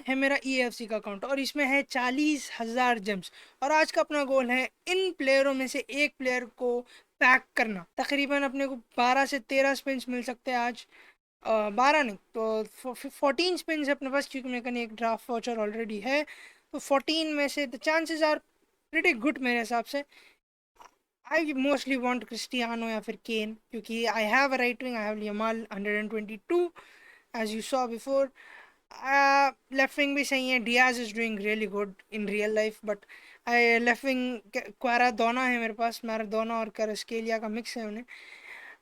है मेरा EFC का अकाउंट और इसमें है 40,000 जेम्स। और आज का अपना गोल है इन प्लेयरों में से एक प्लेयर को पैक करना। तकरीबन अपने को 12 से 13 स्पिन्स मिल सकते हैं आज। 12 नहीं तो 14 स्पिन्स है अपने पास, क्योंकि मेरे कने एक ड्राफ्ट वाचर ऑलरेडी है। तो 14 में से the chances are pretty good मेरे हिसाब से। आई मोस्टली वांट क्रिस्टियानो या फिर केन, क्योंकि I have a right wing, I have Yamal 122 as you saw before. Left wing भी सही है, Diaz is doing really good in real life, but left wing Kvaradona है मेरे पास, Maradona और कैरेस्केलिया का मिक्स है उन्हें।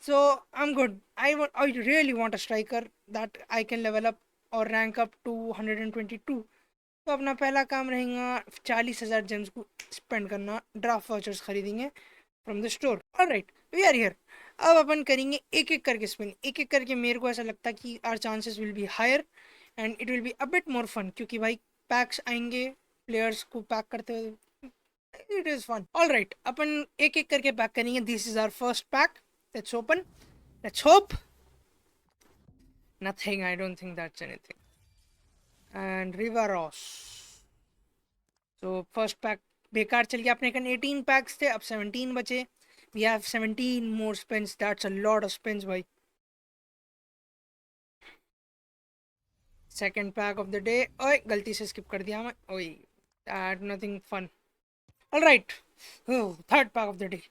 So I'm good. I really want a striker that I can level up और rank up to 122। तो अपना पहला काम रहेगा 40,000 जेम्स को स्पेंड करना, ड्राफ्ट वाउचर्स खरीदेंगे from the store. Alright, we are here. अब अपन करेंगे एक एक करके स्पिन, एक एक करके। मेरे को ऐसा लगता है कि our chances will be higher and it will be a bit more fun, क्योंकि भाई पैक्स आएंगे, प्लेयर्स को पैक करते हुए इट इज फन। ऑलराइट, अपन एक एक करके पैक करेंगे। This is our first pack. Let's open. Let's hope. Nothing. I don't think that's anything. And Rivaros. So first pack बेकार चल गया। अपने कन 18 पैक्स थे, अब 17 बचे। We have 17 more spins. That's a lot of spins, भाई। Second pack of the day. ओए गलती से skip कर दिया मैं। ओए that nothing fun. All right. Oh, third pack of the day.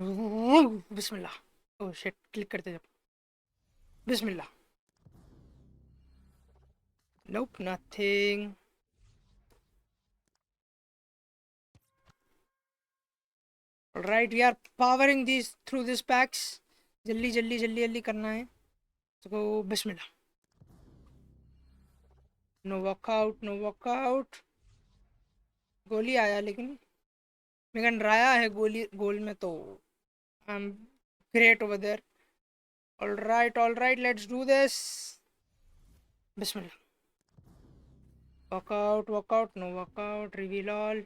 Bismillah. Oh shit, click करते जब। बिस्मिल्लाह। Nope, nothing. Right, we are powering these through these packs. जल्दी जल्दी जल्दी जल्दी करना है। तो बिस्मिल्लाह। No walkout, no walkout. Goalie आया, लेकिन मेगन राया है गोली गोल में, तो I am great over there. All right, let's do this. बिस्मिल्लाह। Walkout, walkout, no walkout, reveal all.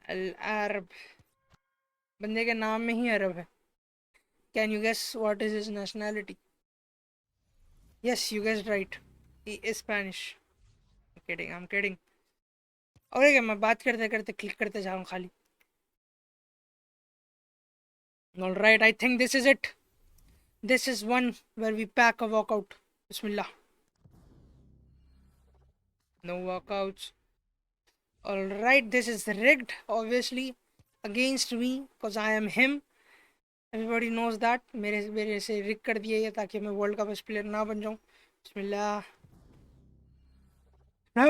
अल अरब, बंदे के नाम में ही अरब है। Can you guess what is his nationality? Yes, you guessed right, he is Spanish. Kidding, I am kidding. और क्या, मैं बात करते करते क्लिक करते जाऊँ खाली। All right, I think this is it. This is one where we pack a walkout. Bismillah. No walkouts. All right, this is rigged, obviously, against me because I am him. Everybody knows that. मेरे से rig कर दिया है ताकि मैं world cup player ना बन जाऊँ। बिस्मिल्लाह। No,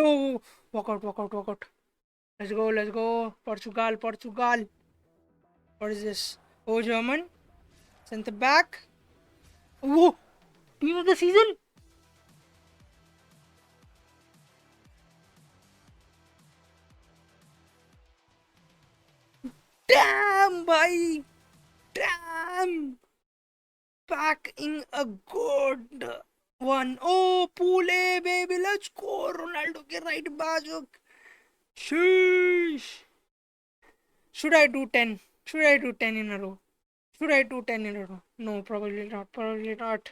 walkout, walkout, walkout. Let's go, let's go. Portugal, Portugal. What is this? Oh, German. Send it back. Oh, team of the season. Damn, bhai. Damn. Packing a good one. Oh, Pool A, baby. Let's go. Ronaldo के right बाजू. Sheesh. Should I do 10? Should I do 10 in a row? Should I do 10 in a row? No, probably not. Probably not.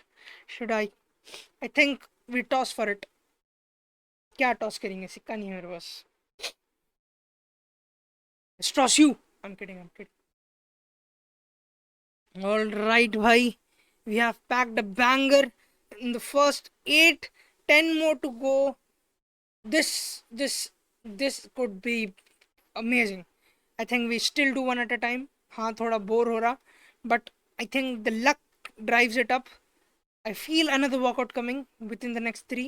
Should I? I think we toss for it. क्या toss करेंगे? सिक्का नहीं है मेरे पास. Let's toss you. I'm kidding. I'm kidding. All right, bhai. We have packed a banger in the first 8. 10 more to go. This could be amazing. I think we still do one at a time. हाँ थोड़ा bore हो रहा, but I think the luck drives it up. I feel another walkout coming within the next 3.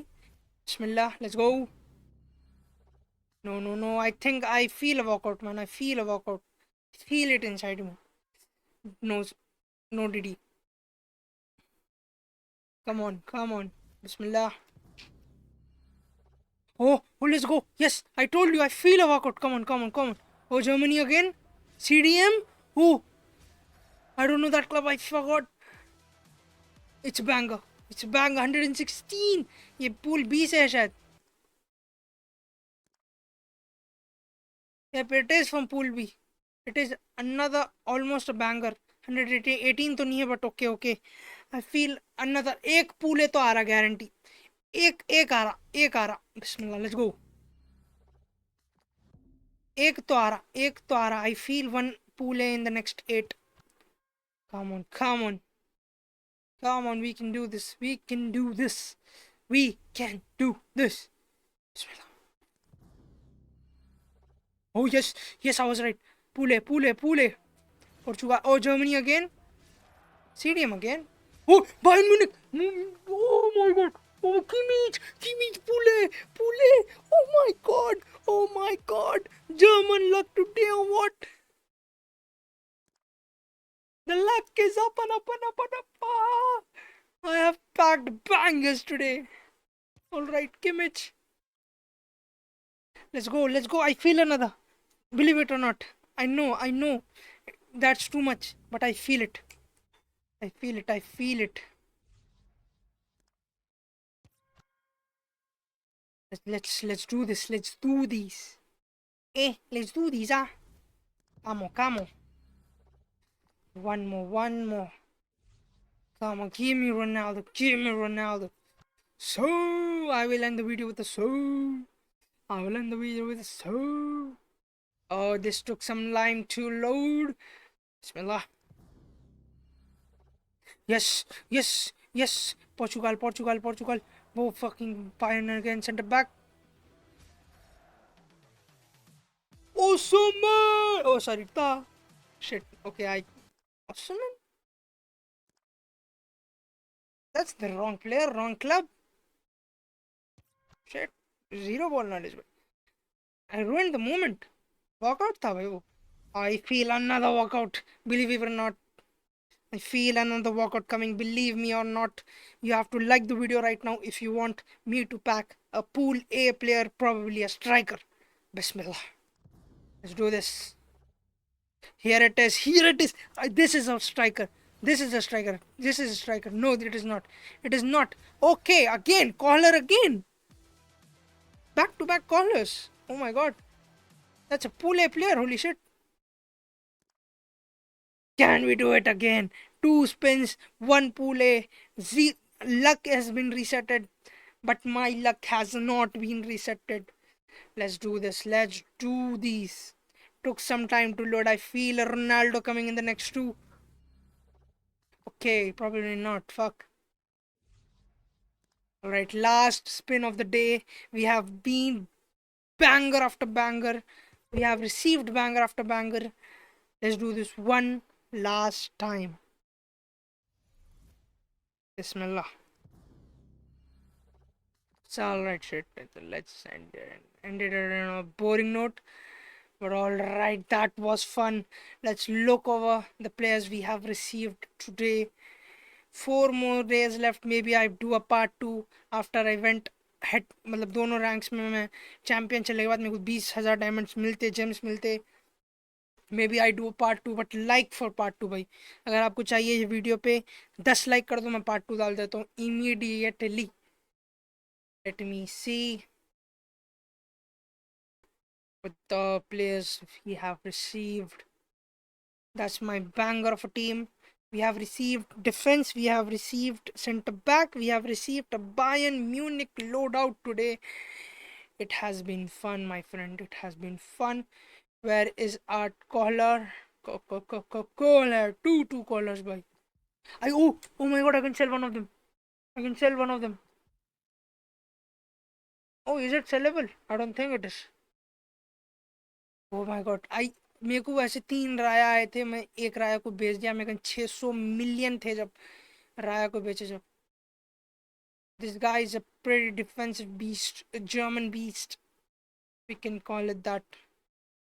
Bismillah, let's go. No, no, no. I think I feel a walkout, man. I feel a walkout. Feel it inside me. No, no, Didi. Come on, come on. Bismillah. Oh, let's go. Yes, I told you, I feel a walkout. Come on, come on, come on. Oh, Germany again. CDM. Oh, I don't know that club. I forgot. It's a banger. It's a banger. 116. ये pool B से है शायद. Yep, it is from pool B. It is another almost a banger. 118 तो नहीं है, but okay, okay. I feel another एक pool है तो आ रहा guarantee. एक आ रहा बिस्मिल्लाह लेट्स गो। एक तो आ रहा I feel one pool in the next 8। Come on come on come on we can do this we can do this we can do this. Oh yes, yes, I was right. Pule. Portugal. Oh, Germany again. CDM again. Oh, Bayern Munich. Oh my God. Oh, Kimmich, Pule. Oh my God. German luck today or what? The luck is up and up and up and up. Ah, I have packed bangers today. All right, Kimmich. Let's go. Let's go. I feel another. Believe it or not. I know. That's too much, but I feel it. I feel it. I feel it. Let's do this. Let's do these. Let's do these. Ah, come on. One more. Come on, give me Ronaldo. Give me Ronaldo. So I will end the video with a so. I will end the video with a so. Oh, this took some time to load. Bismillah. Yes. Portugal. Oh, fucking Pioneer again. Center back. Osimhen! Oh, sorry. Ta. Shit. Okay, Osimhen? That's the wrong player, wrong club. Shit. Zero ball knowledge. I ruined the moment. Walkout था भाई वो. I feel another walkout. Believe it or not. I feel another walkout coming. Believe me or not. You have to like the video right now if you want me to pack a pool A player, probably a striker. Bismillah. Let's do this. Here it is. This is a striker. This is a striker. No, it is not. It is not. Okay, again. Caller again. Back to back callers. Oh my god. That's a pool A player. Holy shit. Can we do it again? Two spins, one pool A. Luck has been resetted, but my luck has not been resetted. Let's do this. Let's do these. Took some time to load. I feel a Ronaldo coming in the next two. Okay, probably not. Fuck. Alright, last spin of the day. We have been banger after banger. We have received banger after banger. Let's do this one last time. Bismillah. It's alright, shit. Let's end it on a boring note. But alright, that was fun. Let's look over the players we have received today. 4 more days left. Maybe I do a part 2 after I went head मतलब दोनों ranks में मैं champion चलने के बाद मेरे को 20,000 diamonds मिलते, जेम्स मिलते. Maybe I do part 2, but like for part 2 भाई. अगर आपको चाहिए ये वीडियो पे 10 लाइक कर दो, मैं पार्ट 2 डाल देता हूँ immediately. Let me see with the players we have received. That's my banger of a team. We have received defense, we have received center back, we have received a Bayern Munich loadout today. It has been fun, my friend. It has been fun. Where is our caller? Caller. Two callers, boy. Oh my god, I can sell one of them. I can sell one of them. Oh, is it sellable? I don't think it is. Oh my god. मेरे को वैसे 3 राया आए थे, मैं एक राया को बेच दिया. मेरे 600 मिलियन थे जब राया को बेचे जब. This guy is a pretty defensive beast, a German beast. We can call it that.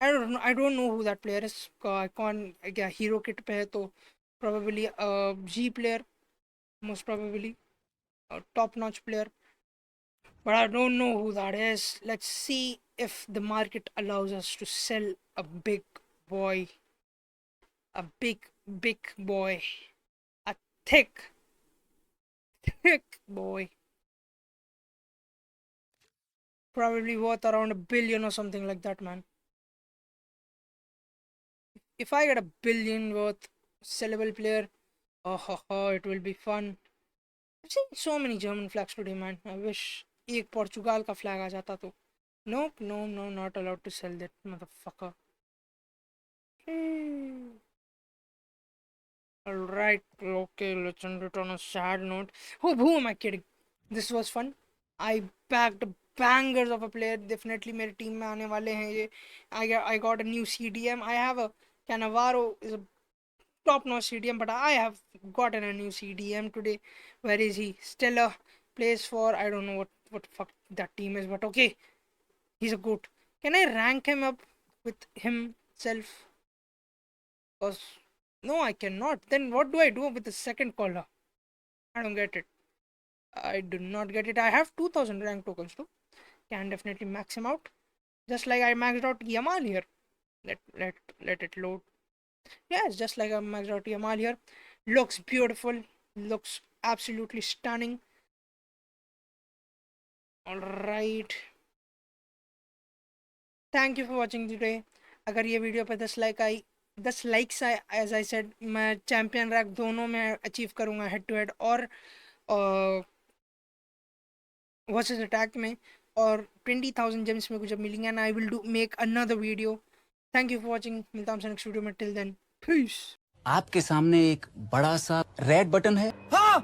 I don't know who that player is. I can't. Yeah, hero kit पे है तो probably a G player, most probably a top notch player. But I don't know who that is. Let's see if the market allows us to sell a big boy. A big boy. A thick boy. Probably worth around 1 billion or something like that, man. If I get 1 billion worth sellable player, oh, it will be fun. I've seen so many German flags today, man. I wish एक पोर्चुगाल का flag आ जाता तो. Nope, no, no, not allowed to sell that motherfucker. Hmm. Alright, okay, let's end it on a sad note. Who am I kidding? This was fun. I packed bangers of a player. Definitely मेरी team में आने वाले हैं ये. I got a new CDM. I have a Cannavaro is a top-notch CDM, but I have gotten a new CDM today. Where is he? Stella plays for, I don't know what fuck that team is, but okay, he's a goat. Can I rank him up with himself? Cause no, I cannot. Then what do I do with the second caller? I don't get it. I do not get it. I have 2000 rank tokens too. Can definitely max him out. Just like I maxed out Yamal here. Let let let it load. Yes, just like I maxed out Yamal here. Looks beautiful. Looks absolutely stunning. Alright. Thank you for watching today. अगर ये video पे 10 likes आए, as I said, मैं champion rank दोनों में achieve करूँगा, head to head और versus attack में, और 20,000 जेम्स मेरे को जब मिलेंगे, and I will do make another video. Thank you for watching. मिलता हूँ नेक्स्ट वीडियो में. Till then, peace. आपके सामने एक बड़ा सा रेड बटन है. हाँ